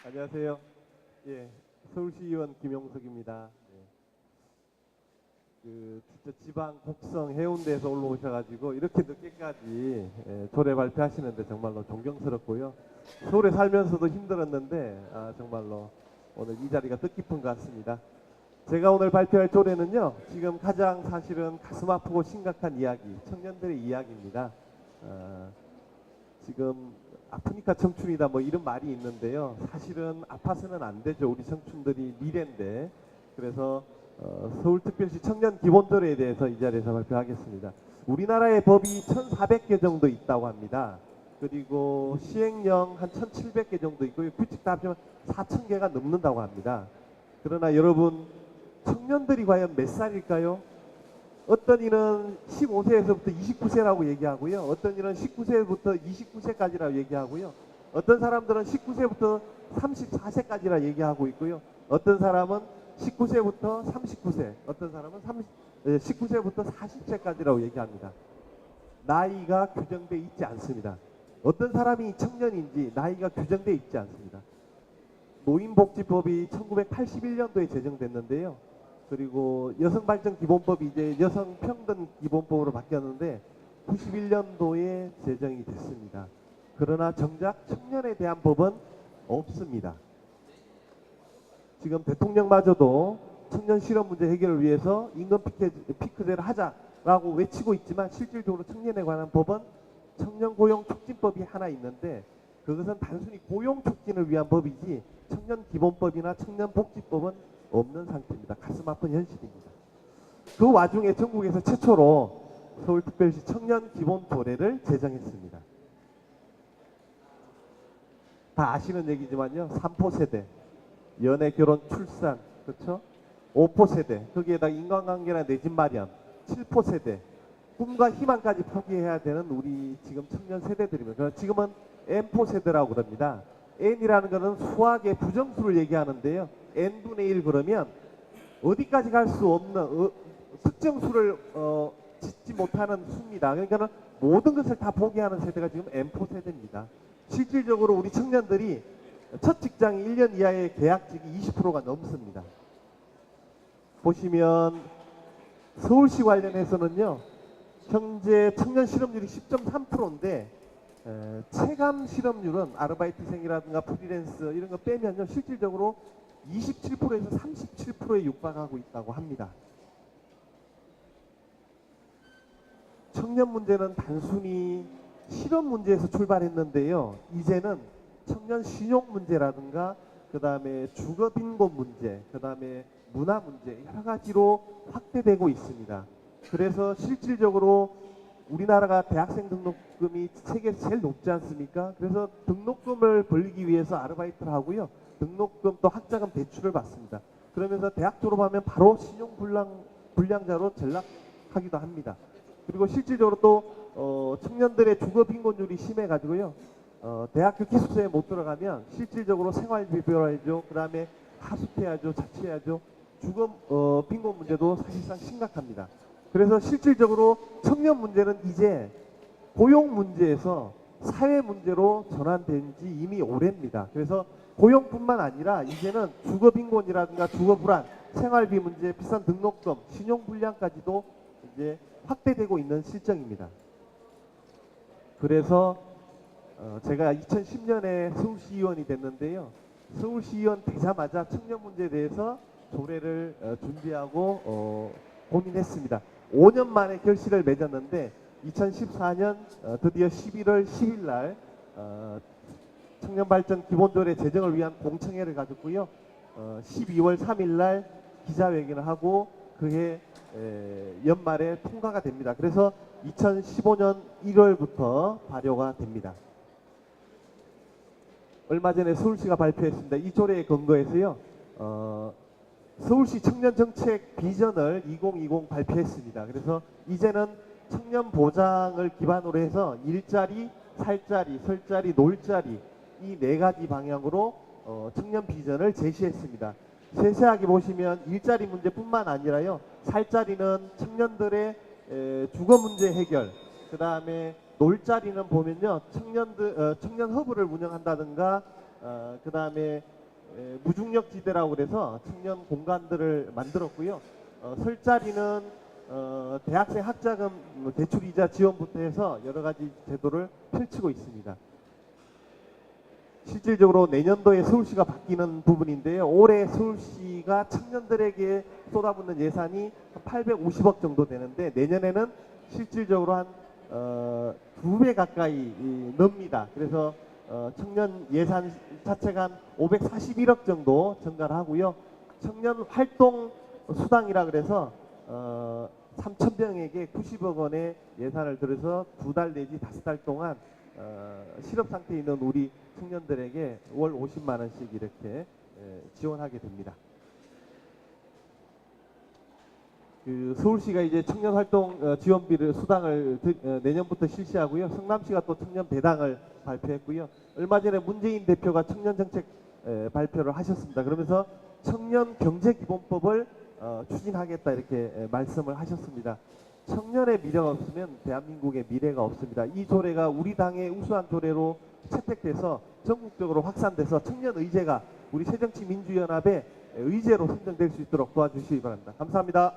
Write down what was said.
안녕하세요. 예, 서울시의원 김용석입니다. 진짜 지방 곡성 해운대에서 올라오셔가지고 이렇게 늦게까지 조례 발표하시는데 정말로 존경스럽고요. 서울에 살면서도 힘들었는데 정말로 오늘 이 자리가 뜻깊은 것 같습니다. 제가 오늘 발표할 조례는요, 지금 가장 사실은 가슴 아프고 심각한 이야기, 청년들의 이야기입니다. 지금 아프니까 청춘이다 뭐 이런 말이 있는데요. 사실은 아파서는 안 되죠. 우리 청춘들이 미래인데. 그래서 서울특별시 청년기본조례에 대해서 이 자리에서 발표하겠습니다. 우리나라의 법이 1,400개 정도 있다고 합니다. 그리고 시행령 한 1,700개 정도 있고요. 규칙 다 합치면 4,000개가 넘는다고 합니다. 그러나 여러분, 청년들이 과연 몇 살일까요? 어떤 이는 15세에서부터 29세라고 얘기하고요. 어떤 이는 19세부터 29세까지라고 얘기하고요. 어떤 사람들은 19세부터 34세까지라 얘기하고 있고요. 어떤 사람은 19세부터 39세, 어떤 사람은 19세부터 40세까지라고 얘기합니다. 나이가 규정되어 있지 않습니다. 어떤 사람이 청년인지 나이가 규정되어 있지 않습니다. 노인복지법이 1981년도에 제정됐는데요. 그리고 여성발전기본법이 이제 여성평등기본법으로 바뀌었는데 91년도에 제정이 됐습니다. 그러나 정작 청년에 대한 법은 없습니다. 지금 대통령마저도 청년 실업 문제 해결을 위해서 임금 피크제를 하자라고 외치고 있지만 실질적으로 청년에 관한 법은 청년고용촉진법이 하나 있는데 그것은 단순히 고용 촉진을 위한 법이지 청년기본법이나 청년복지법은 없는 상태입니다. 가슴 아픈 현실입니다. 그 와중에 전국에서 최초로 서울특별시 청년기본조례를 제정했습니다. 다 아시는 얘기지만요. 3포 세대, 연애, 결혼, 출산, 그렇죠? 5포 세대, 거기에다 인간관계나 내 집 마련, 7포 세대, 꿈과 희망까지 포기해야 되는 우리 지금 청년 세대들입니다. 지금은 N포 세대라고 그럽니다. N이라는 것은 수학의 부정수를 얘기하는데요. N분의 1 그러면 어디까지 갈 수 없는 특정 수를 짓지 못하는 수입니다. 그러니까 모든 것을 다 포기하는 세대가 지금 N포 세대입니다. 실질적으로 우리 청년들이 첫 직장이 1년 이하의 계약직이 20%가 넘습니다. 보시면 서울시 관련해서는요. 현재 청년 실업률이 10.3%인데 체감 실업률은 아르바이트생이라든가 프리랜서 이런 거 빼면요. 실질적으로 27%에서 37%에 육박하고 있다고 합니다. 청년 문제는 단순히 실업 문제에서 출발했는데요. 이제는 청년 신용 문제라든가 그 다음에 주거 빈곤 문제, 그 다음에 문화 문제 여러 가지로 확대되고 있습니다. 그래서 실질적으로 우리나라가 대학생 등록금이 세계에서 제일 높지 않습니까? 그래서 등록금을 벌기 위해서 아르바이트를 하고요. 등록금 또 학자금 대출을 받습니다. 그러면서 대학 졸업하면 바로 신용불량자로 전락하기도 합니다. 그리고 실질적으로 또 청년들의 주거 빈곤율이 심해가지고요. 대학교 기숙사에 못 들어가면 실질적으로 생활비 벌어야죠. 그 다음에 하숙해야죠. 자취해야죠. 주거 빈곤 문제도 사실상 심각합니다. 그래서 실질적으로 청년 문제는 이제 고용 문제에서 사회 문제로 전환된 지 이미 오래입니다. 그래서 고용뿐만 아니라 이제는 주거 빈곤이라든가 주거 불안, 생활비 문제, 비싼 등록금, 신용불량까지도 이제 확대되고 있는 실정입니다. 그래서 제가 2010년에 서울시의원이 됐는데요. 서울시의원 되자마자 청년 문제에 대해서 조례를 준비하고 고민했습니다. 5년 만에 결실을 맺었는데 2014년 드디어 11월 10일 날 청년발전 기본조례 제정을 위한 공청회를 가졌고요. 12월 3일 날 기자회견을 하고 그해 연말에 통과가 됩니다. 그래서 2015년 1월부터 발효가 됩니다. 얼마 전에 서울시가 발표했습니다. 이 조례에 근거해서요. 서울시 청년정책 비전을 2020 발표했습니다. 그래서 이제는 청년 보장을 기반으로 해서 일자리, 살자리, 설자리, 놀자리 이 네 가지 방향으로 청년 비전을 제시했습니다. 세세하게 보시면 일자리 문제뿐만 아니라요. 살자리는 청년들의 주거 문제 해결, 그 다음에 놀자리는 보면요. 청년 허브를 운영한다든가 그 다음에 무중력 지대라고 그래서 청년 공간들을 만들었고요. 설 자리는 대학생 학자금 대출 이자 지원부터 해서 여러 가지 제도를 펼치고 있습니다. 실질적으로 내년도에 서울시가 바뀌는 부분인데요. 올해 서울시가 청년들에게 쏟아붓는 예산이 한 850억 정도 되는데 내년에는 실질적으로 한 2배 가까이 넘니다. 그래서 청년 예산 자체가 한 541억 정도 증가를 하고요. 청년 활동 수당이라 그래서 3,000명에게 90억 원의 예산을 들여서 2달 내지 5달 동안 실업 상태에 있는 우리 청년들에게 월 50만 원씩 이렇게 지원하게 됩니다. 그 서울시가 이제 청년활동 지원비를 수당을 내년부터 실시하고요. 성남시가 또 청년 배당을 발표했고요. 얼마 전에 문재인 대표가 청년정책 발표를 하셨습니다. 그러면서 청년경제기본법을 추진하겠다 이렇게 말씀을 하셨습니다. 청년의 미래가 없으면 대한민국의 미래가 없습니다. 이 조례가 우리 당의 우수한 조례로 채택돼서 전국적으로 확산돼서 청년의제가 우리 새정치민주연합의 의제로 선정될 수 있도록 도와주시기 바랍니다. 감사합니다.